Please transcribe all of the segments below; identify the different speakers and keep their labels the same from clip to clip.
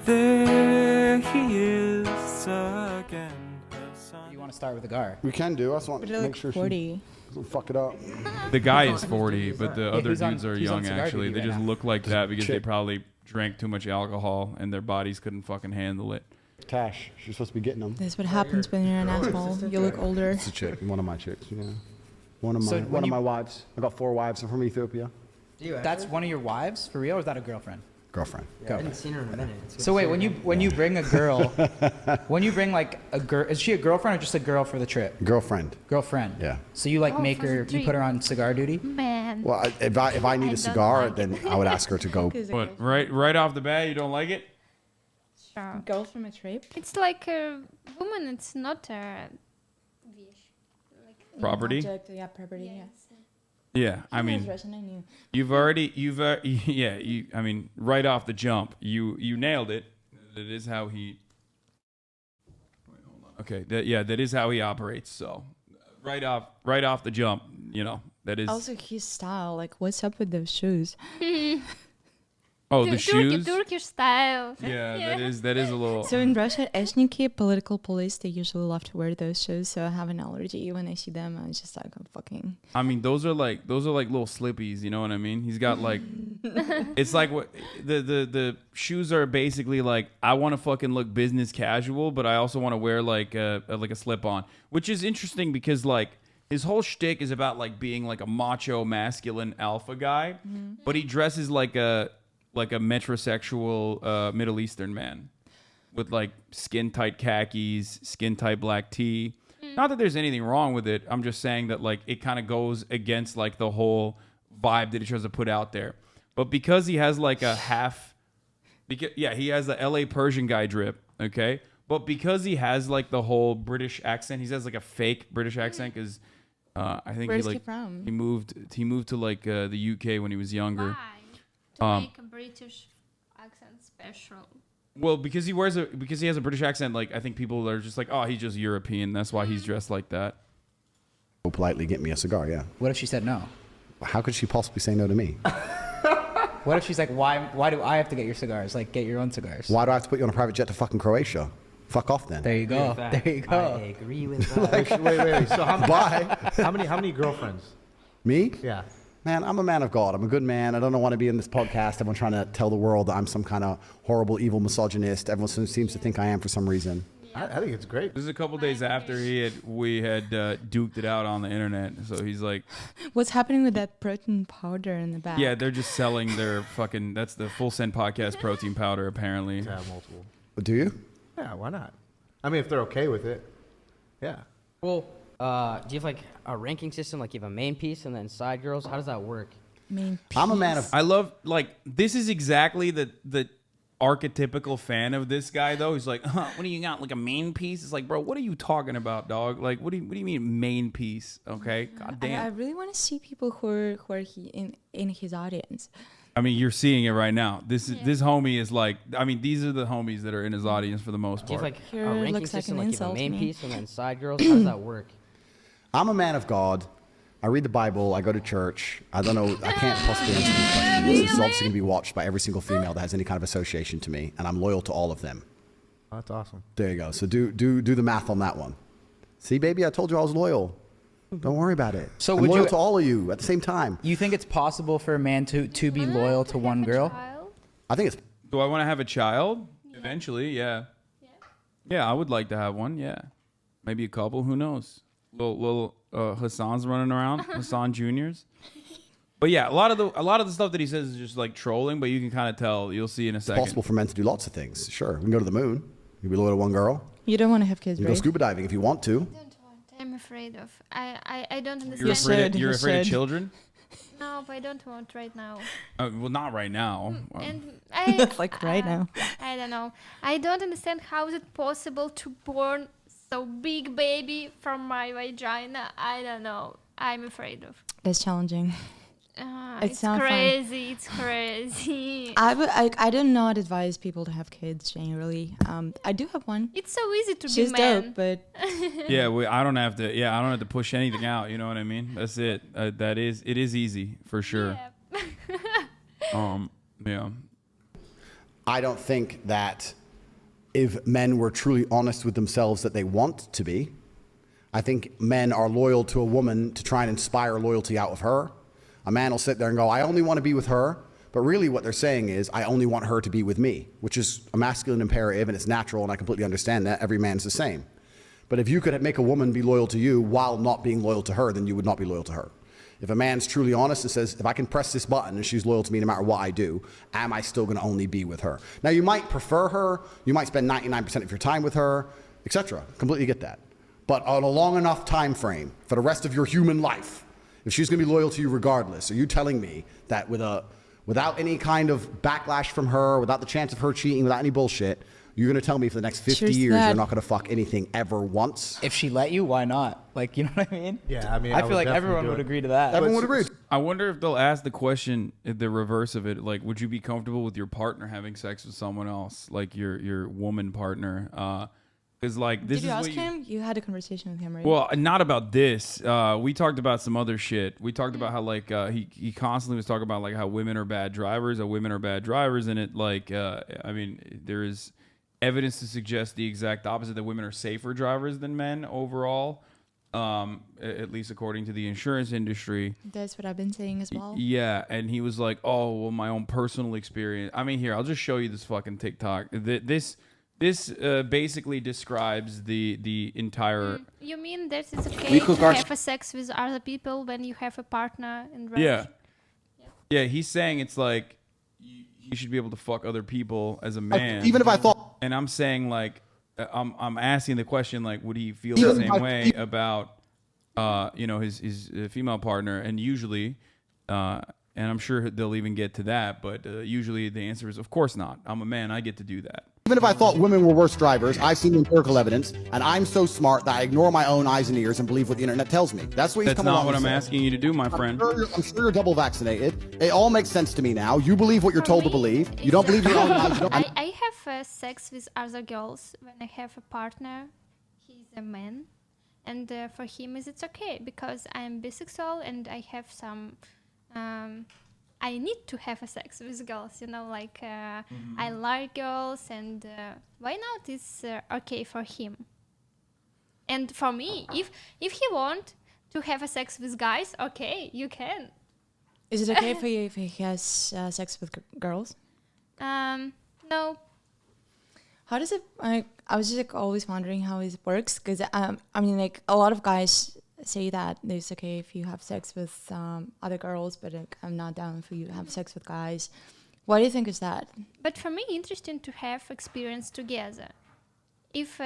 Speaker 1: There he is again.
Speaker 2: You want to start with the gar?
Speaker 3: We can do. I just want to make sure
Speaker 4: 40.
Speaker 3: she doesn't fuck it up.
Speaker 5: The guy is 40, but the other
Speaker 2: who's on-
Speaker 5: dudes are
Speaker 2: who's on
Speaker 5: young,
Speaker 2: cigar
Speaker 5: actually.
Speaker 2: duty
Speaker 5: They
Speaker 2: right
Speaker 5: just
Speaker 2: now?
Speaker 5: look like that because they
Speaker 3: chick.
Speaker 5: probably drank too much alcohol and their bodies couldn't fucking handle it.
Speaker 3: Tash, she's supposed to be getting them.
Speaker 4: That's what happens when you're an asshole. You look older.
Speaker 3: It's a chick, one of my chicks, yeah. One of
Speaker 2: So
Speaker 3: my
Speaker 2: when
Speaker 3: one of
Speaker 2: you-
Speaker 3: my wives. I got 4 wives. I'm from Ethiopia.
Speaker 2: That's one of your wives for real, or is that a girlfriend?
Speaker 3: Girlfriend.
Speaker 6: I haven't seen her in a minute. It's good
Speaker 2: So
Speaker 6: to
Speaker 2: wait,
Speaker 6: see her
Speaker 2: when
Speaker 6: again.
Speaker 2: you bring a girl, when you bring like a girl, is she a girlfriend or just a girl for the trip?
Speaker 3: Girlfriend.
Speaker 2: Girlfriend.
Speaker 3: Yeah.
Speaker 2: So you like
Speaker 7: Oh,
Speaker 2: make
Speaker 7: for the
Speaker 2: her, you put her
Speaker 7: trip.
Speaker 2: on cigar duty?
Speaker 7: Man.
Speaker 3: Well, if I need
Speaker 7: I
Speaker 3: a
Speaker 7: don't
Speaker 3: cigar,
Speaker 7: like
Speaker 3: then I would ask her to go.
Speaker 5: What? Right off the bat, you don't like it?
Speaker 7: Sure.
Speaker 4: Girl from a trip?
Speaker 7: It's like a woman. It's not a wish. Like
Speaker 5: Property?
Speaker 4: Object, yeah, property, yeah.
Speaker 5: Yeah, I mean,
Speaker 4: Russian, I knew.
Speaker 5: I mean, right off the jump, you nailed it. That is how he. Wait, hold on. Okay, that is how he operates. So, right off the jump, that is.
Speaker 4: Also, his style, like, what's up with those shoes?
Speaker 5: Oh, the shoes.
Speaker 7: Turkish style.
Speaker 5: Yeah, that is a little.
Speaker 4: So in Russia, ethniki, political police, they usually love to wear those shoes. So I have an allergy when I see them. I'm just like, I'm fucking.
Speaker 5: I mean, those are like little slippies. You know what I mean? He's got like, it's like what the shoes are basically like. I want to fucking look business casual, but I also want to wear like a slip on, which is interesting because like his whole shtick is about like being like a macho, masculine alpha guy, but he dresses like a metrosexual Middle Eastern man with like skin tight khakis, skin tight black tee. Not that there's anything wrong with it. I'm just saying that like it kind of goes against like the whole vibe that he tries to put out there. But because he has like a he has the LA Persian guy drip, okay? But because he has like the whole British accent, he has like a fake British accent because I think
Speaker 4: Where's
Speaker 5: he
Speaker 4: he
Speaker 5: like
Speaker 4: from?
Speaker 5: he moved to like the UK when he was younger.
Speaker 7: Why? To make a British accent special.
Speaker 5: Well, because he has a British accent, like I think people are just like, oh, he's just European. That's why he's dressed like that.
Speaker 3: Go politely get me a cigar, yeah.
Speaker 2: What if she said no?
Speaker 3: How could she possibly say no to me?
Speaker 2: What if she's like, why do I have to get your cigars? Like, get your own cigars.
Speaker 3: Why do I have to put you on a private jet to fucking Croatia? Fuck off then.
Speaker 2: There you go. There you
Speaker 6: I
Speaker 2: go.
Speaker 6: agree with that.
Speaker 8: Wait. So
Speaker 3: Bye.
Speaker 8: how many girlfriends?
Speaker 3: Me?
Speaker 8: Yeah.
Speaker 3: Man, I'm a man of God. I'm a good man. I don't want to be in this podcast. Everyone trying to tell the world that I'm some kind of horrible, evil misogynist. Everyone seems to think I am for some reason.
Speaker 8: I think it's great.
Speaker 5: This is a couple days after we had duked it out on the internet. So he's like,
Speaker 4: What's happening with that protein powder in the back?
Speaker 5: yeah, they're just selling their fucking. That's the Full Send Podcast protein powder, apparently.
Speaker 8: To have multiple.
Speaker 3: Do you?
Speaker 8: Yeah, why not? I mean, if they're okay with it. Yeah.
Speaker 6: Well, do you have like a ranking system? Like you have a main piece and then side girls? How does that work?
Speaker 3: I'm a man of.
Speaker 5: I love like this is exactly the archetypical fan of this guy though. He's like, what do you got? Like a main piece? It's like, bro, what are you talking about, dog? Like, what do you mean main piece? Okay, god
Speaker 4: I
Speaker 5: damn.
Speaker 4: really want to see people who are in his audience.
Speaker 5: I mean, you're seeing it right now. This homie is like, I mean, these are the homies that are in his audience for the most
Speaker 6: Do you
Speaker 5: part.
Speaker 6: have like
Speaker 4: Here
Speaker 6: a ranking
Speaker 4: looks like
Speaker 6: system?
Speaker 4: an
Speaker 6: Like you have a
Speaker 4: insult
Speaker 6: main
Speaker 4: to me.
Speaker 6: piece and then side girls? How does that work?
Speaker 3: I'm a man of God. I read the Bible. I go to church. I don't know. I can't possibly answer these questions. This is obviously going to be watched by every single female that has any kind of association to me, and I'm loyal to all of them.
Speaker 8: Oh, that's awesome.
Speaker 3: There you go. So do the math on that one. See, baby, I told you I was loyal. Don't worry about it.
Speaker 2: So
Speaker 3: I'm
Speaker 2: would
Speaker 3: loyal
Speaker 2: you-
Speaker 3: to all of you at the same time.
Speaker 2: You think it's possible for a man to be loyal to one girl?
Speaker 3: I think it's.
Speaker 5: Do I want to have a child? Eventually, yeah. Yeah, I would like to have one. Yeah, maybe a couple. Who knows? Little Hasan's running around, Hasan Juniors. But yeah, a lot of the stuff that he says is just like trolling. But you can kind of tell. You'll see in a second.
Speaker 3: possible for men to do lots of things. Sure, we can go to the moon. You can be loyal to one girl.
Speaker 4: You don't want to have kids,
Speaker 3: You can
Speaker 4: right?
Speaker 3: go scuba diving if you want to.
Speaker 7: I don't want. I'm afraid of. I don't
Speaker 5: You're
Speaker 7: understand.
Speaker 5: afraid. You're afraid of children.
Speaker 7: No, but I don't want right now.
Speaker 5: Well, not right now.
Speaker 7: And I
Speaker 4: Like right now.
Speaker 7: I don't know. I don't understand how is it possible to born so big baby from my vagina. I don't know. I'm afraid of.
Speaker 4: It's challenging. It's
Speaker 7: It's
Speaker 4: not fun.
Speaker 7: crazy. It's crazy.
Speaker 4: I do not advise people to have kids generally. I do have one.
Speaker 7: It's so easy to
Speaker 4: She's
Speaker 7: be man.
Speaker 4: dope, but
Speaker 5: Yeah, I don't have to. Yeah, I don't have to push anything out. You know what I mean? That's it. It is easy for sure.
Speaker 7: Yeah.
Speaker 5: Yeah.
Speaker 3: I don't think that if men were truly honest with themselves that they want to be, I think men are loyal to a woman to try and inspire loyalty out of her. A man will sit there and go, I only want to be with her. But really what they're saying is, I only want her to be with me, which is a masculine imperative and it's natural, and I completely understand that. Every man's the same. But if you could make a woman be loyal to you while not being loyal to her, then you would not be loyal to her. If a man's truly honest and says, if I can press this button and she's loyal to me no matter what I do, am I still going to only be with her? Now, you might prefer her. You might spend 99% of your time with her, etc. Completely get that. But on a long enough time frame for the rest of your human life, if she's going to be loyal to you regardless, are you telling me that without any kind of backlash from her, without the chance of her cheating, without any bullshit, you're going to tell me for the next 50 years you're not going to fuck anything ever once?
Speaker 2: If she let you, why not? Like, you know what I mean?
Speaker 8: Yeah, I mean,
Speaker 2: I feel like everyone would agree to that.
Speaker 3: Everyone would agree.
Speaker 5: I wonder if they'll ask the question, the reverse of it, like, would you be comfortable with your partner having sex with someone else, like your woman partner? Because like this
Speaker 4: Did you
Speaker 5: is
Speaker 4: ask
Speaker 5: what
Speaker 4: him? You had a conversation with him, right?
Speaker 5: Well, not about this. We talked about some other shit. We talked about how like he constantly was talking about like how women are bad drivers, and it like I mean there is evidence to suggest the exact opposite, that women are safer drivers than men overall, at least according to the insurance industry.
Speaker 4: That's what I've been saying as well.
Speaker 5: Yeah, and he was like, "Oh, well, my own personal experience." I mean, here, I'll just show you this fucking TikTok. This basically describes the entire.
Speaker 7: You mean that it's okay to have a sex with other people when you have a partner in relationship?
Speaker 5: Yeah. He's saying it's like you should be able to fuck other people as a man.
Speaker 3: Even if I thought.
Speaker 5: And I'm saying like, I'm asking the question like, would he feel the same way about, his female partner? And usually, and I'm sure they'll even get to that, but usually the answer is, of course not. I'm a man. I get to do that.
Speaker 3: Even if I thought women were worse drivers, I've seen empirical evidence, and I'm so smart that I ignore my own eyes and ears and believe what the internet tells me. That's what he's
Speaker 5: That's
Speaker 3: coming
Speaker 5: not
Speaker 3: along
Speaker 5: what
Speaker 3: and
Speaker 5: I'm
Speaker 3: saying.
Speaker 5: asking you to do, my friend.
Speaker 3: I'm sure you're double vaccinated. It all makes sense to me now. You believe what you're told to believe. You don't believe your own eyes. You don't,
Speaker 7: I have sex with other girls when I have a partner. He's a man, and for him it's okay because I'm bisexual and I have some. I need to have a sex with girls, like I like girls, and why not? It's okay for him. And for me, if he want to have a sex with guys, okay, you can.
Speaker 4: Is it okay for you if he has sex with girls?
Speaker 7: No.
Speaker 4: How does it? I was just like always wondering how it works, because I mean, like a lot of guys say that it's okay if you have sex with other girls, but like, I'm not down for you to have sex with guys. What do you think is that?
Speaker 7: But for me, interesting to have experience together. If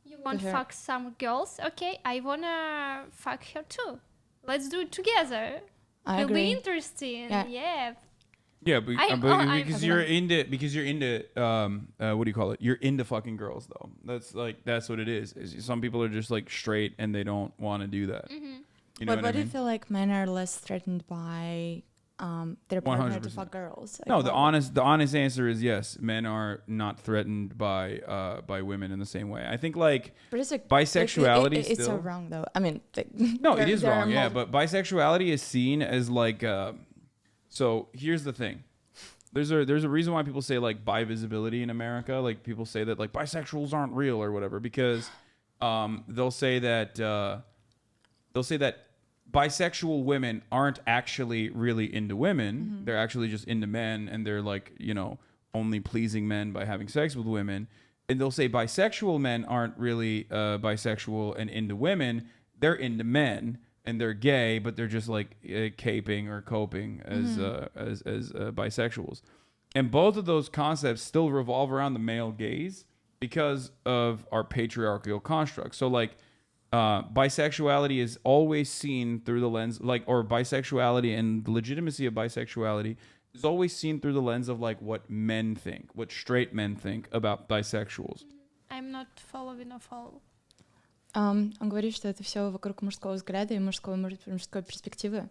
Speaker 7: you want to fuck some girls, okay, I wanna fuck her too. Let's do it together.
Speaker 4: I
Speaker 7: It'll
Speaker 4: agree.
Speaker 7: be interesting. Yeah.
Speaker 5: Yeah, but because you're into what do you call it? You're into fucking girls though. That's what it is. Some people are just like straight and they don't want to do that.
Speaker 7: Mm-hmm.
Speaker 5: You know
Speaker 4: But
Speaker 5: what
Speaker 4: do
Speaker 5: I
Speaker 4: you
Speaker 5: mean?
Speaker 4: feel like men are less threatened by their partner to
Speaker 5: 100%.
Speaker 4: fuck girls? Like,
Speaker 5: No, the honest answer is yes. Men are not threatened by women in the same way. I think like
Speaker 4: but it's like
Speaker 5: bisexuality
Speaker 4: it's so
Speaker 5: still-
Speaker 4: wrong though. I mean,
Speaker 5: No, it is
Speaker 4: there
Speaker 5: wrong.
Speaker 4: are
Speaker 5: Yeah, but bisexuality is seen as like. So here's the thing. There's a reason why people say like bi visibility in America. Like people say that like bisexuals aren't real or whatever because they'll say that bisexual women aren't actually really into women. Mm-hmm. They're actually just into men, and they're like only pleasing men by having sex with women. And they'll say bisexual men aren't really bisexual and into women. They're into men. And they're gay, but they're just like caping or coping as bisexuals. And both of those concepts still revolve around the male gaze because of our patriarchal construct. So like bisexuality is always seen through the lens, or bisexuality and the legitimacy of bisexuality is always seen through the lens of like what men think, what straight men think about bisexuals.
Speaker 7: I'm not following or follow.
Speaker 4: Он говорит, что это все вокруг мужского взгляда и мужской перспективы,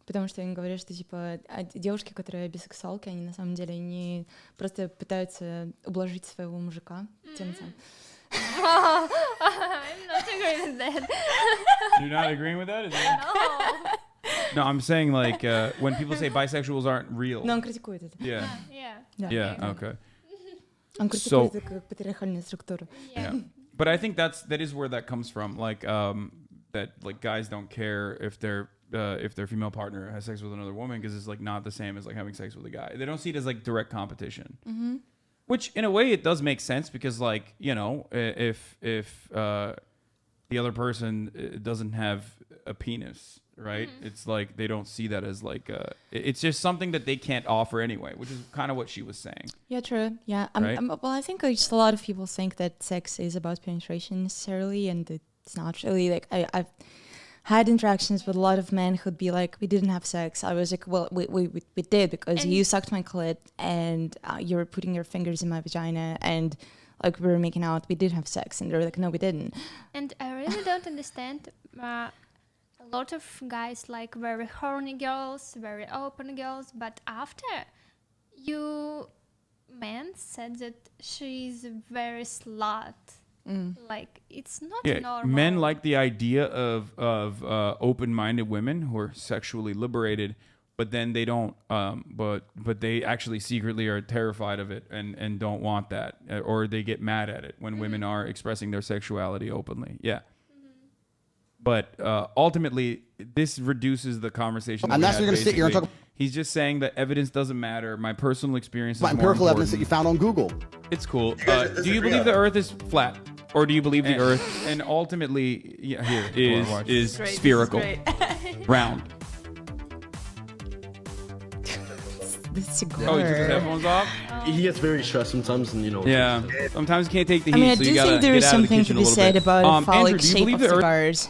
Speaker 4: потому что он говорит, что типа девушки, которые бисексуалки, они на самом деле не просто пытаются ублажить своего мужика тем самым.
Speaker 7: I'm not agreeing with that.
Speaker 5: You're not agreeing with that? Is it?
Speaker 7: No.
Speaker 5: No, I'm saying like when people say bisexuals aren't real.
Speaker 4: Но он критикует это.
Speaker 5: Yeah.
Speaker 7: Yeah.
Speaker 4: Да.
Speaker 5: Yeah. Okay.
Speaker 4: Он
Speaker 5: So-
Speaker 4: критикует как патриархальную структуру.
Speaker 5: Yeah. But I think that is where that comes from. Like that like guys don't care if their female partner has sex with another woman because it's like not the same as like having sex with a guy. They don't see it as like direct competition. Mm-hmm. Which in a way it does make sense because like, you know, if the other person doesn't have a penis, right? It's like they don't see that as like it's just something that they can't offer anyway, which is kind of what she was saying.
Speaker 4: Yeah, true. Yeah.
Speaker 5: Right?
Speaker 4: Well, I think just a lot of people think that sex is about penetration necessarily, and it's not really. Like I've had interactions with a lot of men who'd be like, "We didn't have sex." I was like, "Well, we did because you sucked my clit and you were putting your fingers in my vagina and like we were making out. We did have sex." And they're like, "No, we didn't."
Speaker 7: And I really don't understand. A lot of guys like very horny girls, very open girls, but after you man said that she's very slut. Like it's not normal.
Speaker 5: Men like the idea of open-minded women who are sexually liberated, but then they don't. But they actually secretly are terrified of it and don't want that, or they get mad at it when women are expressing their sexuality openly. Yeah. But ultimately, this reduces the conversation.
Speaker 3: And that's what you're going to sit here and talk.
Speaker 5: He's just saying that evidence doesn't matter. My personal experience is
Speaker 3: About
Speaker 5: more
Speaker 3: empirical
Speaker 5: important.
Speaker 3: evidence that you found on Google.
Speaker 5: It's cool. Do you believe the Earth is flat, or do you believe the Earth? And ultimately, is spherical, round.
Speaker 4: This is
Speaker 5: Oh, he took his headphones off.
Speaker 9: He gets very stressed sometimes, and you know.
Speaker 5: Yeah. Sometimes you can't take the heat.
Speaker 4: I mean, I
Speaker 5: so
Speaker 4: do
Speaker 5: you gotta
Speaker 4: think there
Speaker 5: get
Speaker 4: is
Speaker 5: out of the
Speaker 4: something to
Speaker 5: kitchen a
Speaker 4: be
Speaker 5: little
Speaker 4: said
Speaker 5: bit.
Speaker 4: about a phallic
Speaker 5: Andrew, do you
Speaker 4: shape
Speaker 5: believe
Speaker 4: of
Speaker 5: the Earth?
Speaker 4: cigars.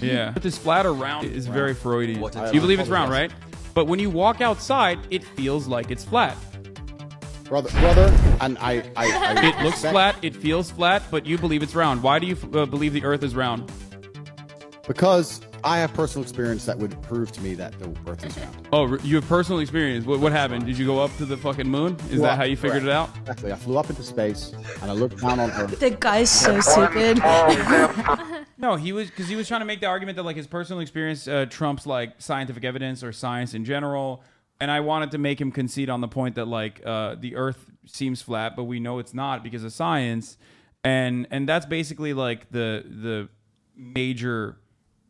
Speaker 5: Yeah. But this flat or round is very Freudian. You believe it's round, right? But when you walk outside, it feels like it's flat.
Speaker 3: Brother, and I
Speaker 5: It looks flat, it feels flat, but you believe it's round. Why do you believe the Earth is round?
Speaker 3: because I have personal experience that would prove to me that the Earth is round.
Speaker 5: Oh, you have personal experience. What happened? Did you go up to the fucking moon? Is that how you figured it out?
Speaker 3: Exactly. I flew up into space and I looked down on Earth.
Speaker 4: The guy's so stupid.
Speaker 5: No, he was trying to make the argument that like his personal experience trumps like scientific evidence or science in general. And I wanted to make him concede on the point that like the Earth seems flat, but we know it's not because of science. And that's basically like the major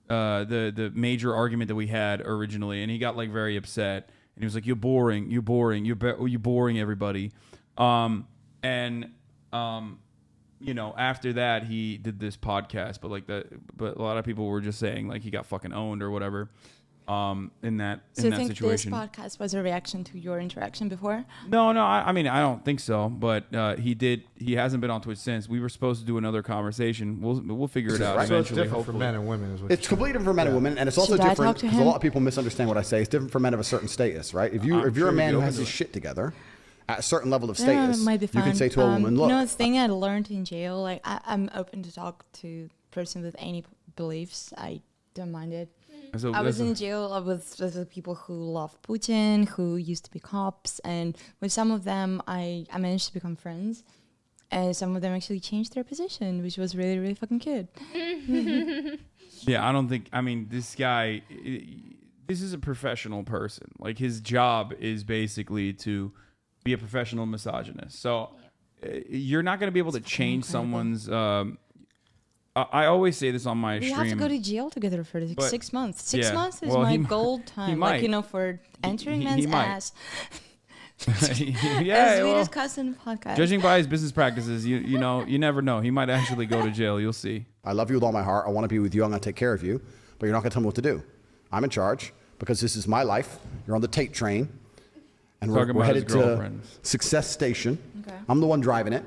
Speaker 5: the major argument that we had originally. And he got like very upset. And he was like, "You're boring. You're boring everybody." You know, after that he did this podcast, but a lot of people were just saying like he got fucking owned or whatever. In that
Speaker 4: So you
Speaker 5: that
Speaker 4: think
Speaker 5: situation.
Speaker 4: this podcast was a reaction to your interaction before?
Speaker 5: No, I mean I don't think so. But he hasn't been on Twitch since. We were supposed to do another conversation. We'll figure it out
Speaker 3: Right.
Speaker 8: So it's
Speaker 5: eventually.
Speaker 8: different for
Speaker 5: hopefully.
Speaker 8: men and women, is what
Speaker 3: It's completely different for men and women, and it's also
Speaker 4: Should I
Speaker 3: different
Speaker 4: talk to
Speaker 3: because a
Speaker 4: him?
Speaker 3: lot of people misunderstand what I say. It's different for men of a certain status, right? If you're
Speaker 5: sure
Speaker 3: a man
Speaker 5: you'd be
Speaker 3: who has
Speaker 5: open
Speaker 3: his
Speaker 5: to it.
Speaker 3: shit together at a certain level of
Speaker 4: Yeah,
Speaker 3: status,
Speaker 4: it might be
Speaker 3: you can
Speaker 4: fun.
Speaker 3: say to a woman, "Look,
Speaker 4: You know, the thing I learned in jail, like I'm open to talk to a person with any beliefs. I don't mind it.
Speaker 5: So
Speaker 4: I was
Speaker 5: that's-
Speaker 4: in jail with people who love Putin, who used to be cops, and with some of them, I managed to become friends. And some of them actually changed their position, which was really, really fucking good.
Speaker 5: Yeah, I don't think. I mean, this guy. This is a professional person. Like his job is basically to be a professional misogynist. So you're not going to be able to change someone's. I always say this on my
Speaker 4: We
Speaker 5: stream.
Speaker 4: have to go to jail together for like
Speaker 5: But-
Speaker 4: 6 months. 6
Speaker 5: yeah.
Speaker 4: months is
Speaker 5: Well,
Speaker 4: my
Speaker 5: he
Speaker 4: gold time.
Speaker 5: might.
Speaker 4: Like, you know, for entering
Speaker 5: he
Speaker 4: men's
Speaker 5: might.
Speaker 4: ass.
Speaker 5: Yeah,
Speaker 4: As we
Speaker 5: well,
Speaker 4: discussed in the podcast.
Speaker 5: judging by his business practices, you know, you never know. He might actually go to jail. You'll see.
Speaker 3: I love you with all my heart. I want to be with you. I'm going to take care of you, but you're not going to tell me what to do. I'm in charge because this is my life. You're on the Tate train, and we're
Speaker 5: Talking about his
Speaker 3: headed to
Speaker 5: girlfriends.
Speaker 3: Success Station.
Speaker 4: Okay.
Speaker 3: I'm the one driving it,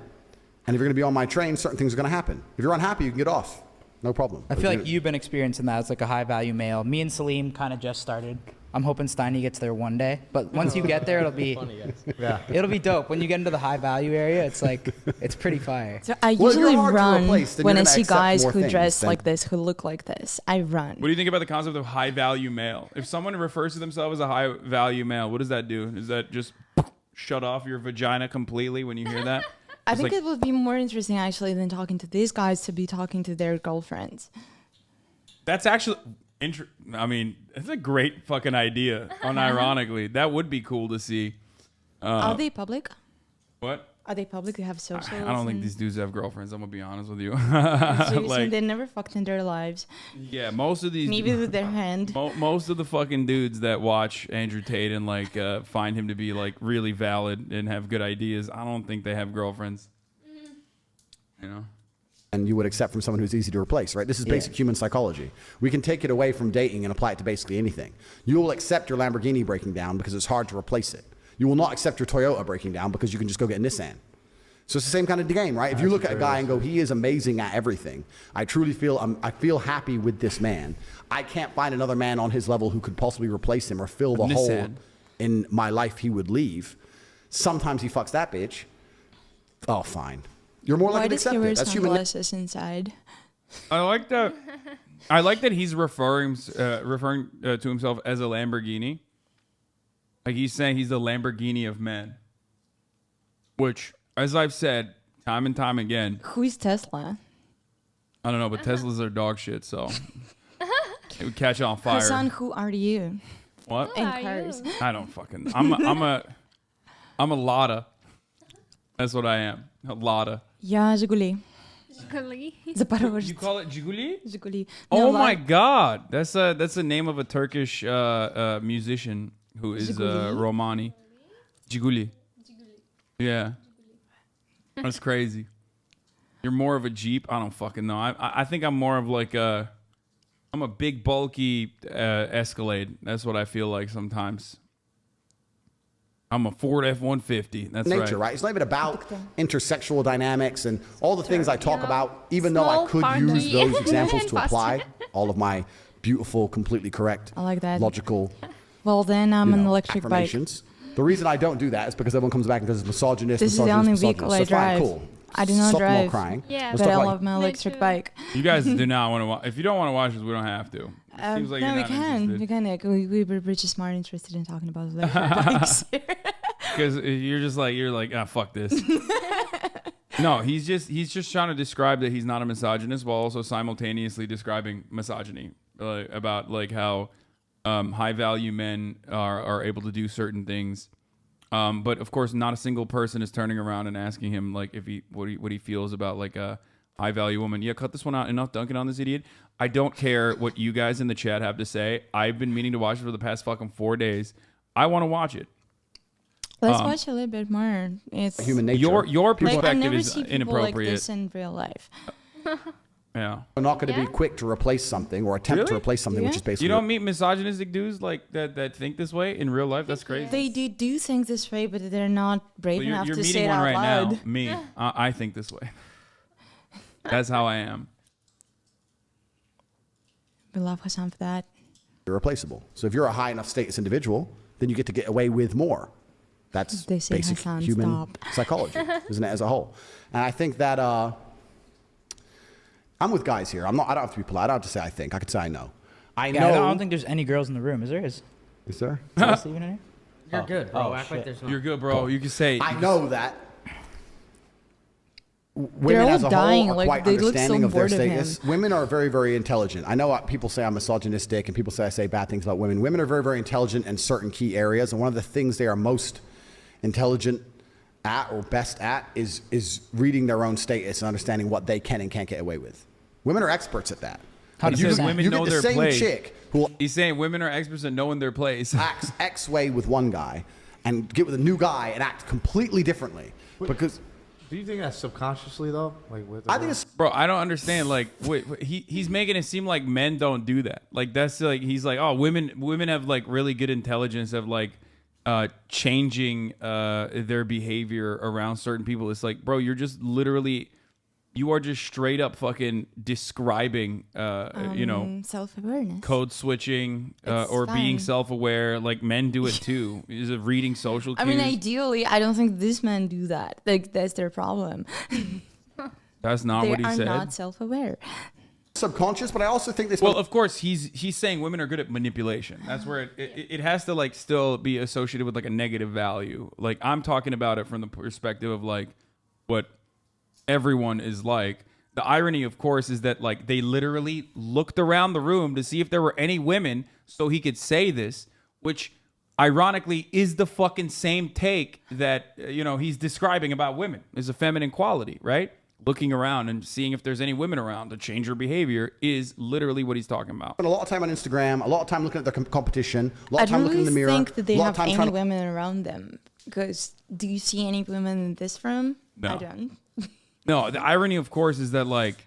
Speaker 3: and if you're going to be on my train, certain things are going to happen. If you're unhappy, you can get off. No problem.
Speaker 2: I feel like you've been experiencing that as like a high value male. Me and Salim kind of just started. I'm hoping Steiny gets there one day. But once you get there, it'll be
Speaker 8: Yeah.
Speaker 2: it'll be dope. When you get into the high value area, it's like it's pretty fire.
Speaker 4: So I
Speaker 3: Well, if you're
Speaker 4: usually
Speaker 3: hard to
Speaker 4: run
Speaker 3: replace, then
Speaker 4: when
Speaker 3: you're
Speaker 4: I
Speaker 3: gonna
Speaker 4: see
Speaker 3: accept
Speaker 4: guys
Speaker 3: more
Speaker 4: who
Speaker 3: things
Speaker 4: dress
Speaker 3: than-
Speaker 4: like this, who look like this. I run.
Speaker 5: What do you think about the concept of high value male? If someone refers to themselves as a high value male, what does that do? Does that just shut off your vagina completely when you hear that?
Speaker 4: I
Speaker 5: It's
Speaker 4: think
Speaker 5: like-
Speaker 4: it would be more interesting actually than talking to these guys to be talking to their girlfriends.
Speaker 5: That's actually I mean, it's a great fucking idea. Unironically, that would be cool to see.
Speaker 4: Are they public?
Speaker 5: What?
Speaker 4: Are they public? They have socials?
Speaker 5: I don't think these dudes have girlfriends. I'm gonna be honest with you.
Speaker 4: Like, they never fucked in their lives.
Speaker 5: Yeah, most of these.
Speaker 4: Maybe with their hand.
Speaker 5: Most of the fucking dudes that watch Andrew Tate and like find him to be like really valid and have good ideas, I don't think they have girlfriends. You know.
Speaker 3: And you would accept from someone who's easy to replace, right? This is basic human psychology. We can take it away from dating and apply it to basically anything. You will accept your Lamborghini breaking down because it's hard to replace it. You will not accept your Toyota breaking down because you can just go get a Nissan. So it's the same kind of game, right? If you look at a guy and go, he is amazing at everything. I truly feel, I feel happy with this man. I can't find another man on his level who could possibly replace him or fill the hole in my life he would leave. Sometimes he fucks that bitch. Oh, fine. You're more likely to accept it. That's human.
Speaker 4: Sunglasses inside?
Speaker 5: I like that. I like that he's referring to himself as a Lamborghini. Like he's saying he's the Lamborghini of men. Which, as I've said time and time again.
Speaker 4: Who is Tesla?
Speaker 5: I don't know, but Teslas are dog shit, so it would catch on fire.
Speaker 4: Hasan, who are you?
Speaker 5: What?
Speaker 4: In cars.
Speaker 5: I don't fucking. I'm a Lada. That's what I am. A Lada.
Speaker 4: Yeah, Zhiguli.
Speaker 7: Zhiguli.
Speaker 5: You call it Jiguli?
Speaker 4: Zhiguli.
Speaker 5: Oh my God, that's the name of a Turkish musician who is Romani. Jiguli. Yeah. That's crazy. You're more of a Jeep. I don't fucking know. I think I'm more of like I'm a big bulky Escalade. That's what I feel like sometimes. I'm a Ford F-150. That's
Speaker 3: nature, right? It's not even about intersexual dynamics and all the things I talk about, even though I could use those examples to apply all of my beautiful, completely correct,
Speaker 4: I like that.
Speaker 3: logical,
Speaker 4: well, then I'm an electric bike.
Speaker 3: affirmations. The reason I don't do that is because everyone comes back and goes, it's misogynist,
Speaker 4: This is the only vehicle I drive.
Speaker 3: Cool.
Speaker 4: I do not
Speaker 3: Stop them all
Speaker 4: drive.
Speaker 3: crying.
Speaker 7: Yeah.
Speaker 3: Let's
Speaker 4: But
Speaker 3: talk
Speaker 4: I
Speaker 3: about-
Speaker 4: love my electric bike.
Speaker 5: You guys do not want to watch. If you don't want to watch this, we don't have to. It seems like
Speaker 4: No,
Speaker 5: you're
Speaker 4: we
Speaker 5: not
Speaker 4: can.
Speaker 5: interested.
Speaker 4: We can. Like, we're just more interested in talking about electric bikes.
Speaker 5: Because you're like, ah, fuck this. No, he's just trying to describe that he's not a misogynist while also simultaneously describing misogyny about like how high value men are able to do certain things. But of course, not a single person is turning around and asking him like if what he feels about like a high value woman. Yeah, cut this one out. Enough dunking on this idiot. I don't care what you guys in the chat have to say. I've been meaning to watch it for the past fucking 4 days. I want to watch it.
Speaker 4: Let's watch a little bit more. It's
Speaker 3: human nature.
Speaker 5: Your
Speaker 4: like, I
Speaker 5: perspective
Speaker 4: never
Speaker 5: is
Speaker 4: see people
Speaker 5: inappropriate.
Speaker 4: like this in real life.
Speaker 5: Yeah.
Speaker 3: We're not going to be quick to replace something or attempt to
Speaker 5: Really?
Speaker 3: replace something, which is basically.
Speaker 5: You don't meet misogynistic dudes like that think this way in real life? That's crazy.
Speaker 4: They do think this way, but they're not brave
Speaker 5: Well,
Speaker 4: enough
Speaker 5: you're
Speaker 4: to say
Speaker 5: meeting
Speaker 4: it
Speaker 5: one
Speaker 4: out
Speaker 5: right
Speaker 4: loud.
Speaker 5: now. Me. I think this way. That's how I am.
Speaker 4: We love Hasan for that.
Speaker 3: irreplaceable. So if you're a high enough status individual, then you get to get away with more. That's
Speaker 4: They say,
Speaker 3: basic
Speaker 4: Hasan,
Speaker 3: human
Speaker 4: stop.
Speaker 3: psychology, isn't it, as a whole? And I think that I'm with guys here. I don't have to be polite. I don't have to say I think. I could say I know. I know.
Speaker 2: I don't think there's any girls in the room. Is there? Is
Speaker 3: there?
Speaker 2: Celeste even in here?
Speaker 6: You're good, bro.
Speaker 2: Oh,
Speaker 6: Act like
Speaker 2: shit.
Speaker 6: there's no.
Speaker 5: You're good, bro. You can say.
Speaker 3: I know that
Speaker 4: They're
Speaker 3: women
Speaker 4: all
Speaker 3: as a
Speaker 4: dying,
Speaker 3: whole are
Speaker 4: like,
Speaker 3: quite
Speaker 4: they look so
Speaker 3: understanding of their
Speaker 4: bored of him.
Speaker 3: status. Women are very, very intelligent. I know people say I'm misogynistic and people say I say bad things about women. Women are very, very intelligent in certain key areas. And one of the things they are most intelligent at or best at is reading their own status and understanding what they can and can't get away with. Women are experts at that.
Speaker 2: How
Speaker 5: He
Speaker 2: does
Speaker 5: says
Speaker 2: that-
Speaker 5: women
Speaker 3: You
Speaker 5: know
Speaker 3: get
Speaker 5: their
Speaker 3: the same
Speaker 5: place.
Speaker 3: chick who will
Speaker 5: He's saying women are experts at knowing their place.
Speaker 3: acts X way with one guy and get with a new guy and act completely differently. Because
Speaker 8: Do you think that's subconsciously though? Like with
Speaker 3: I think it's
Speaker 5: Bro, I don't understand. Like, wait, he's making it seem like men don't do that. Like, that's like he's like, oh, women have like really good intelligence of like changing their behavior around certain people. It's like, bro, you're just literally, you are just straight up fucking describing, you know,
Speaker 4: self-awareness.
Speaker 5: code switching
Speaker 4: It's
Speaker 5: or being
Speaker 4: fine.
Speaker 5: self-aware. Like men do it too. Is it reading social
Speaker 4: I
Speaker 5: cues?
Speaker 4: mean, ideally, I don't think these men do that. Like, that's their problem.
Speaker 5: That's not
Speaker 4: They
Speaker 5: what he
Speaker 4: are
Speaker 5: said.
Speaker 4: not self-aware.
Speaker 3: subconscious, but I also think this.
Speaker 5: Well, of course, he's saying women are good at manipulation. That's where it has to like still be associated with like a negative value. Like I'm talking about it from the perspective of like what everyone is like. The irony, of course, is that like they literally looked around the room to see if there were any women so he could say this, which ironically, is the fucking same take that, he's describing about women, is a feminine quality, right? Looking around and seeing if there's any women around to change her behavior is literally what he's talking about.
Speaker 3: Spend a lot of time on Instagram, a lot of time looking at their competition, a lot
Speaker 4: I
Speaker 3: of time
Speaker 4: don't
Speaker 3: looking in the
Speaker 4: really
Speaker 3: mirror.
Speaker 4: think that they
Speaker 3: a lot
Speaker 4: have
Speaker 3: of time
Speaker 4: any
Speaker 3: trying to-
Speaker 4: women around them. Because do you see any women in this room?
Speaker 5: No.
Speaker 4: I don't.
Speaker 5: No, the irony, of course, is that, like,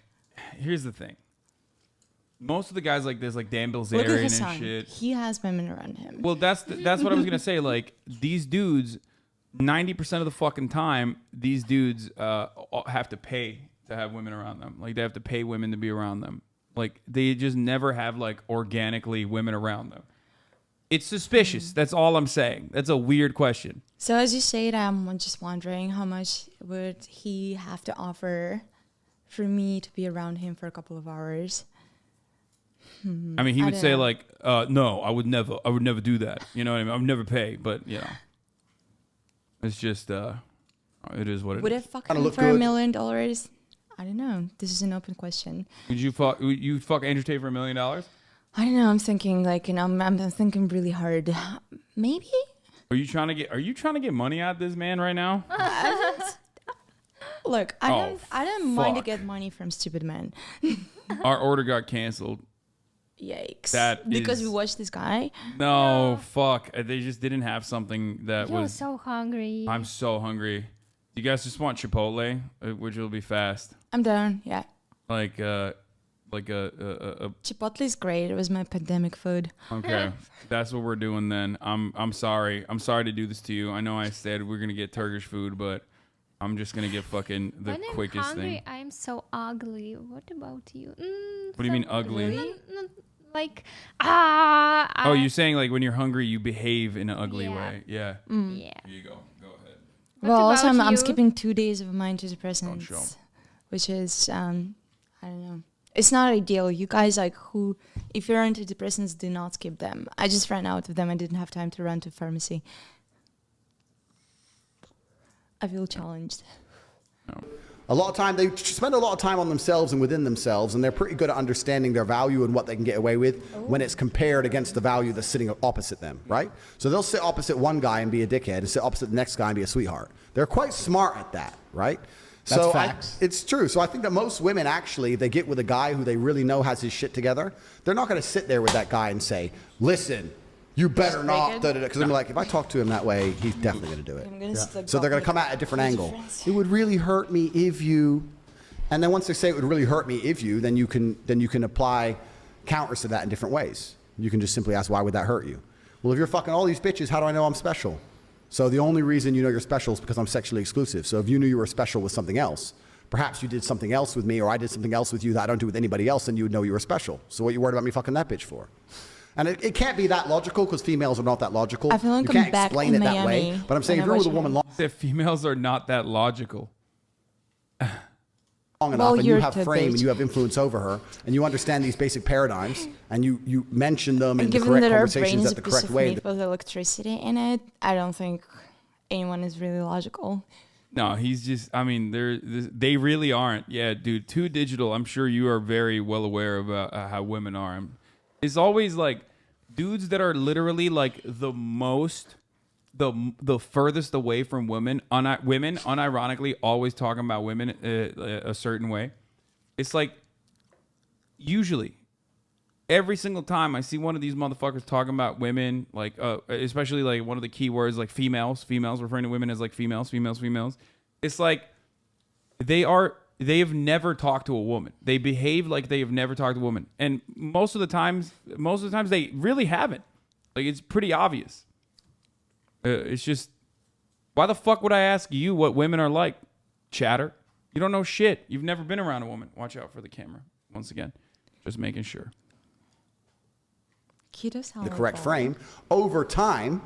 Speaker 5: here's the thing. Most of the guys like this, like Dan
Speaker 4: Look at
Speaker 5: Bilzerian
Speaker 4: Hasan.
Speaker 5: and shit.
Speaker 4: He has women around him.
Speaker 5: Well, that's what I was going to say. Like, these dudes, 90% of the fucking time, these dudes have to pay to have women around them. Like, they have to pay women to be around them. Like, they just never have, like, organically women around them. It's suspicious. That's all I'm saying. That's a weird question.
Speaker 4: So as you say, I'm just wondering how much would he have to offer for me to be around him for a couple of hours?
Speaker 5: I mean, he
Speaker 4: I
Speaker 5: would
Speaker 4: don't
Speaker 5: say
Speaker 4: know.
Speaker 5: like, no, I would never do that. You know what I mean? I would never pay, but it's just, it is what it
Speaker 4: Would
Speaker 5: is.
Speaker 4: it fuck
Speaker 3: Kinda
Speaker 4: him
Speaker 3: look
Speaker 4: for $1
Speaker 3: good.
Speaker 4: million? I don't know. This is an open question.
Speaker 5: Would you fuck Andrew Tate for $1 million?
Speaker 4: I don't know. I'm thinking like, I'm thinking really hard. Maybe?
Speaker 5: Are you trying to get money out of this man right now?
Speaker 4: Look, I don't mind to
Speaker 5: fuck.
Speaker 4: get money from stupid men.
Speaker 5: Our order got canceled.
Speaker 4: Yikes.
Speaker 5: That
Speaker 4: because
Speaker 5: is-
Speaker 4: we watched this guy.
Speaker 5: No, fuck. They just didn't have something that
Speaker 7: You're
Speaker 5: was.
Speaker 7: so hungry.
Speaker 5: I'm so hungry. You guys just want Chipotle, which will be fast.
Speaker 4: I'm down. Yeah.
Speaker 5: Like a
Speaker 4: Chipotle is great. It was my pandemic food.
Speaker 5: Okay, that's what we're doing then. I'm sorry. I'm sorry to do this to you. I know I said we're gonna get Turkish food, but I'm just gonna get fucking the
Speaker 7: when
Speaker 5: quickest
Speaker 7: I'm hungry,
Speaker 5: thing.
Speaker 7: I'm so ugly. What about you?
Speaker 5: What do you mean ugly?
Speaker 7: Like
Speaker 5: Oh, you're saying like when you're hungry, you behave in an ugly
Speaker 7: Yeah.
Speaker 5: way. Yeah.
Speaker 7: Yeah.
Speaker 5: Here you go. Go ahead.
Speaker 4: Well, also
Speaker 7: about
Speaker 4: I'm
Speaker 7: you?
Speaker 4: skipping 2 days of my
Speaker 5: Don't show.
Speaker 4: antidepressants, which is I don't know. It's not ideal. You guys if you're into antidepressants, do not skip them. I just ran out of them. I didn't have time to run to pharmacy. I feel challenged.
Speaker 3: A lot of time, they spend a lot of time on themselves and within themselves, and they're pretty good at understanding their value and what they can get away with when it's compared against the value that's sitting opposite them, right? So they'll sit opposite one guy and be a dickhead, and sit opposite the next guy and be a sweetheart. They're quite smart at that, right?
Speaker 2: That's
Speaker 3: So
Speaker 2: facts.
Speaker 3: it's true. So I think that most women actually, if they get with a guy who they really know has his shit together, they're not going to sit there with that guy and say, listen, you better not, because I'm like, if I talk to him that way, he's definitely going to do it.
Speaker 4: I'm gonna
Speaker 3: So they're going to come at a different angle. It would really hurt me if you, and then once they say it would really hurt me if you, then you can apply counters to that in different ways. You can just simply ask, why would that hurt you? Well, if you're fucking all these bitches, how do I know I'm special? So the only reason you know you're special is because I'm sexually exclusive. So if you knew you were special with something else, perhaps you did something else with me, or I did something else with you that I don't do with anybody else, then you would know you were special. So what you worried about me fucking that bitch for? And it can't be that logical because females are not that logical.
Speaker 4: I feel like
Speaker 3: you can't
Speaker 4: I'm back
Speaker 3: explain
Speaker 4: in
Speaker 3: it that way.
Speaker 4: Miami
Speaker 3: But I'm saying if
Speaker 4: when I
Speaker 3: you're with a
Speaker 4: watch
Speaker 3: woman
Speaker 4: him.
Speaker 5: That females are not that logical.
Speaker 3: long enough and you
Speaker 4: you're
Speaker 3: have
Speaker 4: the
Speaker 3: frame and
Speaker 4: bitch.
Speaker 3: you have influence over her and you understand these basic paradigms and you mention them in
Speaker 4: And
Speaker 3: the
Speaker 4: given
Speaker 3: correct
Speaker 4: that our
Speaker 3: conversations
Speaker 4: brains
Speaker 3: at the
Speaker 4: are a piece
Speaker 3: correct
Speaker 4: of
Speaker 3: way.
Speaker 4: meat with electricity in it, I don't think anyone is really logical.
Speaker 5: No, he's just. I mean, they really aren't. Yeah, dude. Too digital. I'm sure you are very well aware of how women are. It's always like dudes that are literally like the furthest away from women. Women, unironically, always talking about women a certain way. It's like usually every single time I see one of these motherfuckers talking about women, like especially like one of the key words like females, referring to women as like females. It's like they have never talked to a woman. They behave like they have never talked to a woman. And most of the times they really haven't. Like it's pretty obvious. It's just, why the fuck would I ask you what women are like? Chatter. You don't know shit. You've never been around a woman. Watch out for the camera. Once again, just making sure.
Speaker 3: The correct frame, over time,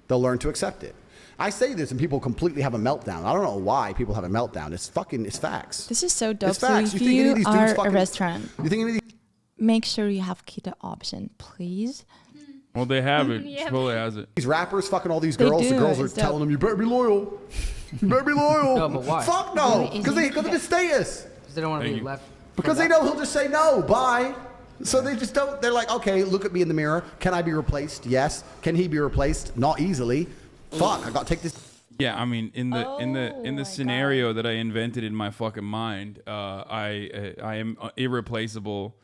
Speaker 3: they'll learn to accept it. I say this and people completely have a meltdown. I don't know why people have a meltdown. It's facts.
Speaker 4: This is so dope.
Speaker 3: It's
Speaker 4: So
Speaker 3: facts.
Speaker 4: if
Speaker 3: You think any
Speaker 4: you
Speaker 3: of these dudes
Speaker 4: are a
Speaker 3: fucking-
Speaker 4: restaurant,
Speaker 3: You think any of these
Speaker 4: make sure you have keto option, please.
Speaker 5: Well, they have it.
Speaker 7: Yeah.
Speaker 5: Chipotle has it.
Speaker 3: These rappers fucking all these
Speaker 4: They
Speaker 3: girls, the
Speaker 4: do,
Speaker 3: girls are
Speaker 4: it's
Speaker 3: telling
Speaker 4: dope.
Speaker 3: them, you better be loyal. You better be loyal.
Speaker 6: No, but why?
Speaker 3: Fuck no.
Speaker 4: Really
Speaker 3: Because
Speaker 4: easy.
Speaker 3: of his status.
Speaker 6: Because they don't want to
Speaker 5: Thank
Speaker 6: be
Speaker 5: you.
Speaker 6: left.
Speaker 3: Because they know he'll just say no, bye. So they just don't. They're like, okay, look at me in the mirror. Can I be replaced? Yes. Can he be replaced? Not easily. Fuck, I got to take this.
Speaker 5: Yeah, I mean, in the scenario that I invented in my fucking mind, I am irreplaceable.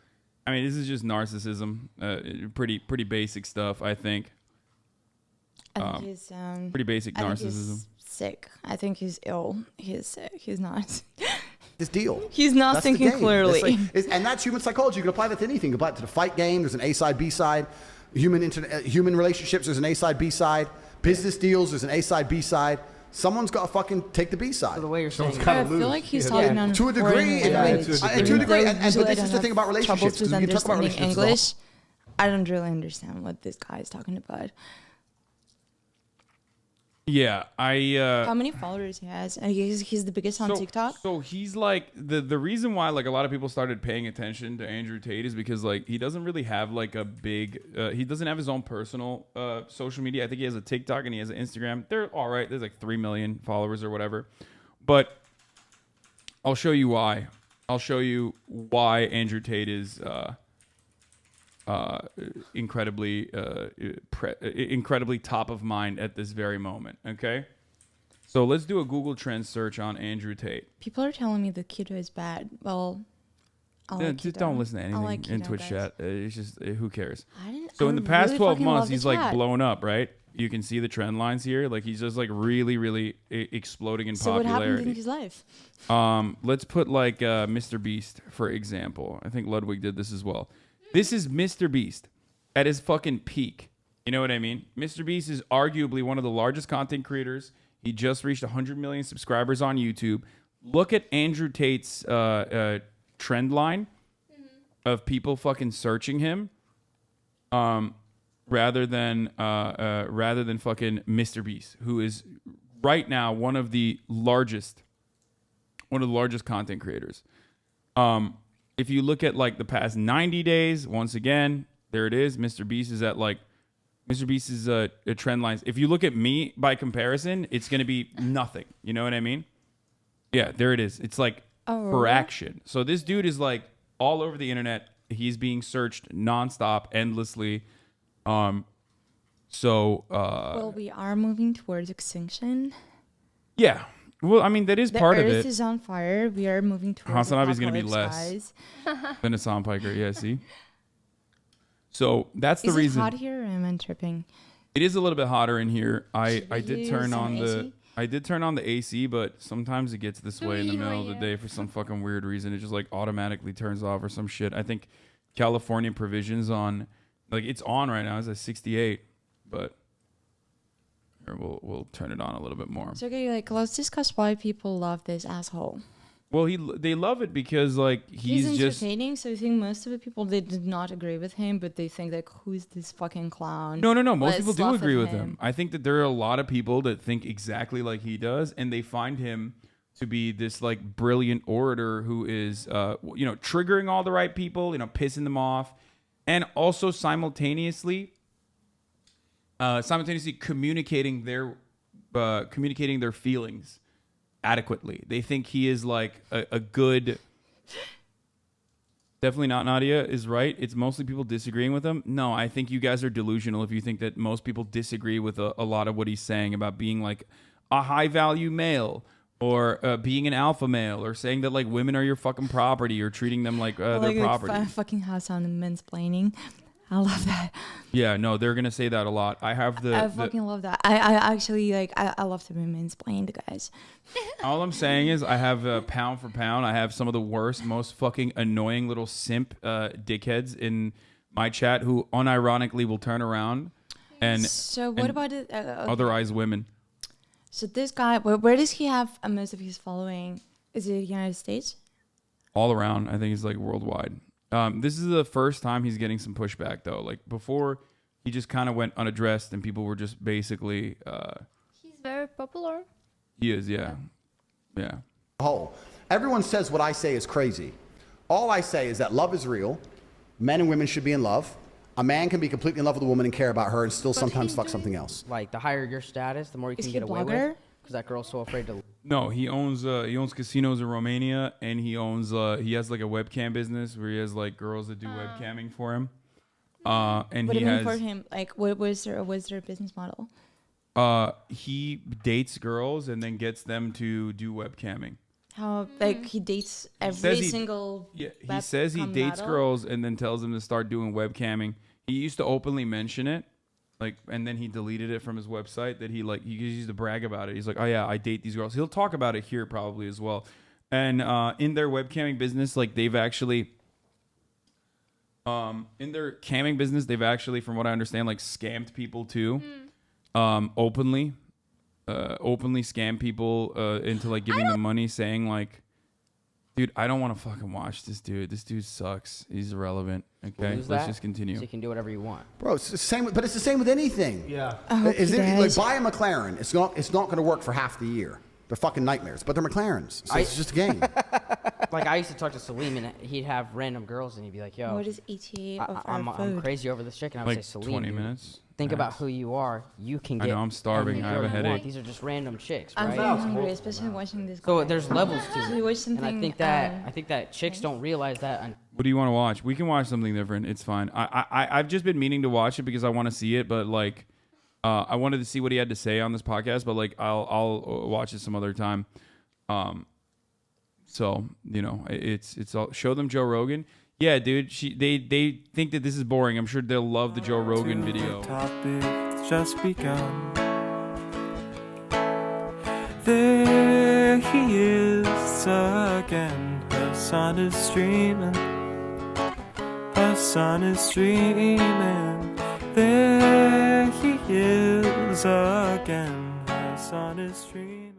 Speaker 5: I mean, this is just narcissism. Pretty basic stuff, I think.
Speaker 4: I think he's
Speaker 5: Pretty basic narcissism.
Speaker 4: He's sick. I think he's ill. He's sick. He's not.
Speaker 3: This deal.
Speaker 4: He's not
Speaker 3: That's the
Speaker 4: thinking
Speaker 3: game.
Speaker 4: clearly.
Speaker 3: And that's human psychology. You can apply that to anything. You can apply it to the fight game. There's an A side, B side. Human relationships. There's an A side, B side. Business deals. There's an A side, B side. Someone's got to fucking take the B side.
Speaker 6: So the way you're saying,
Speaker 4: I feel like he's talking on
Speaker 3: to a degree. And this is the thing about relationships.
Speaker 4: Troubles with
Speaker 3: You talk about
Speaker 4: understanding
Speaker 3: relationships.
Speaker 4: English. I don't really understand what this guy is talking about.
Speaker 5: Yeah,
Speaker 4: How many followers he has? He's the biggest on TikTok.
Speaker 5: So he's like the reason why like a lot of people started paying attention to Andrew Tate is because like he doesn't really have like a big he doesn't have his own personal social media. I think he has a TikTok and he has an Instagram. They're all right. There's like 3 million followers or whatever. But I'll show you why. I'll show you why Andrew Tate is incredibly top of mind at this very moment. Okay, so let's do a Google Trends search on Andrew Tate.
Speaker 4: People are telling me the keto is bad. Well,
Speaker 5: Just don't listen to anything
Speaker 4: like
Speaker 5: in
Speaker 4: keto,
Speaker 5: Twitch
Speaker 4: guys.
Speaker 5: chat. It's just who cares?
Speaker 4: I
Speaker 5: In the past
Speaker 4: really
Speaker 5: 12
Speaker 4: fucking
Speaker 5: months,
Speaker 4: love the
Speaker 5: he's like
Speaker 4: chat.
Speaker 5: blown up, right? You can see the trend lines here. Like he's just like really exploding in
Speaker 4: So what
Speaker 5: popularity.
Speaker 4: happened in his life?
Speaker 5: Let's put like Mr. Beast for example. I think Ludwig did this as well. This is Mr. Beast at his fucking peak. You know what I mean? Mr. Beast is arguably one of the largest content creators. He just reached 100 million subscribers on YouTube. Look at Andrew Tate's trend line of people fucking searching him, rather than fucking Mr. Beast, who is right now one of the largest content creators. If you look at like the past 90 days, once again, there it is. Mr. Beast is a trend lines. If you look at me by comparison, it's going to be nothing. You know what I mean? Yeah, there it is. It's like fraction. So this dude is like all over the internet. He's being searched nonstop, endlessly. Well,
Speaker 4: we are moving towards extinction.
Speaker 5: Yeah. Well, I mean, that is part of it.
Speaker 4: The Earth is on fire. We are moving towards
Speaker 5: Hasanabi is going to be
Speaker 4: apocalypse,
Speaker 5: less than a hasanpiker. Yeah, see? So that's the
Speaker 4: Is
Speaker 5: reason.
Speaker 4: it hot here or am I tripping?
Speaker 5: It is a little bit hotter in here. I
Speaker 4: we
Speaker 5: did
Speaker 4: use
Speaker 5: turn
Speaker 4: some
Speaker 5: on
Speaker 4: AC?
Speaker 5: the AC, but sometimes it gets this way in the middle of the day for some fucking weird reason. It just like automatically turns off or some shit. I think California provisions on like it's on right now. It's at 68, but here we'll turn it on a little bit more.
Speaker 4: So okay, like let's discuss why people love this asshole.
Speaker 5: Well, they love it because like he's just
Speaker 4: entertaining. So I think most of the people they did not agree with him, but they think like, who's this fucking clown?
Speaker 5: No. Most
Speaker 4: Let's
Speaker 5: people do
Speaker 4: laugh
Speaker 5: agree
Speaker 4: at
Speaker 5: with
Speaker 4: him.
Speaker 5: him. I think that there are a lot of people that think exactly like he does, and they find him to be this like brilliant orator who is, triggering all the right people, pissing them off, and also simultaneously communicating their feelings adequately. They think he is like a good. Definitely not. Nadya is right. It's mostly people disagreeing with him. No, I think you guys are delusional if you think that most people disagree with a lot of what he's saying about being like a high value male or being an alpha male or saying that like women are your fucking property or treating them like their property.
Speaker 4: Fucking Hasan and mansplaining. I love that.
Speaker 5: Yeah, no, they're gonna say that a lot. I
Speaker 4: fucking love that. I actually like. I love to be mansplained, guys.
Speaker 5: All I'm saying is I have pound for pound. I have some of the worst, most fucking annoying little simp dickheads in my chat who unironically will turn around and.
Speaker 4: So what about it? Okay.
Speaker 5: Otherize women.
Speaker 4: So this guy, where does he have most of his following? Is it the United States?
Speaker 5: All around, I think he's like worldwide. This is the first time he's getting some pushback though. Like before, he just kind of went unaddressed, and people were just basically.
Speaker 7: He's very popular.
Speaker 5: He is, yeah.
Speaker 3: Whole. Everyone says what I say is crazy. All I say is that love is real. Men and women should be in love. A man can be completely in love with a woman and care about her and still sometimes fuck something else.
Speaker 6: Like the higher your status, the more you
Speaker 4: Is
Speaker 6: can
Speaker 4: he
Speaker 6: get
Speaker 4: a
Speaker 6: away
Speaker 4: blogger?
Speaker 6: with. Because that girl's so afraid to.
Speaker 5: No, he owns casinos in Romania, and he has like a webcam business where he has like girls that do webcamming for him. And
Speaker 4: What
Speaker 5: he
Speaker 4: do you mean
Speaker 5: has
Speaker 4: for him? Like, what was their business model?
Speaker 5: he dates girls and then gets them to do webcamming.
Speaker 4: How like he dates single.
Speaker 5: Yeah, he says he dates girls and then tells them to start doing webcamming. He used to openly mention it, like, and then he deleted it from his website. That he used to brag about it. He's like, oh yeah, I date these girls. He'll talk about it here probably as well. And in their webcamming business, like they've actually, in their camming business, they've actually, from what I understand, like scammed people too, openly scam people into like giving them money, saying like, dude, I don't want to fucking watch this dude. This dude sucks. He's irrelevant. Okay, let's just continue.
Speaker 6: So you can do whatever you want,
Speaker 3: Bro, it's the same, but it's the same with anything.
Speaker 8: Yeah.
Speaker 3: Like buy a McLaren. It's not going to work for half the year. They're fucking nightmares, but they're McLarens. So it's just a game.
Speaker 6: Like I used to talk to Salim, and he'd have random girls, and he'd be like, "Yo,
Speaker 4: What is ETA of our
Speaker 6: I'm
Speaker 4: food?
Speaker 6: crazy over this chick," and I would
Speaker 5: Like
Speaker 6: say, "Salim,
Speaker 5: 20
Speaker 6: dude,
Speaker 5: minutes.
Speaker 6: think
Speaker 5: max.
Speaker 6: about who you are. You can
Speaker 5: I
Speaker 6: get.
Speaker 5: know, I'm starving.
Speaker 6: any
Speaker 5: I have a
Speaker 6: girl you want.
Speaker 5: headache.
Speaker 6: These are just random chicks,
Speaker 4: I'm
Speaker 6: right?"
Speaker 4: very hungry, especially watching this.
Speaker 6: So
Speaker 4: guy.
Speaker 6: there's levels to
Speaker 4: So
Speaker 6: it.
Speaker 4: you watch
Speaker 6: And I
Speaker 4: something,
Speaker 6: think that chicks don't realize that.
Speaker 5: What do you want to watch? We can watch something different. It's fine. I've just been meaning to watch it because I want to see it, but like, I wanted to see what he had to say on this podcast, but like, I'll watch it some other time. So you know, it's all, show them Joe Rogan. Yeah, dude. They think that this is boring. I'm sure they'll love the Joe Rogan video.
Speaker 1: The topic's just begun. There he is again. Her son is streaming. Her son is streaming. There he is again. Her son is streaming.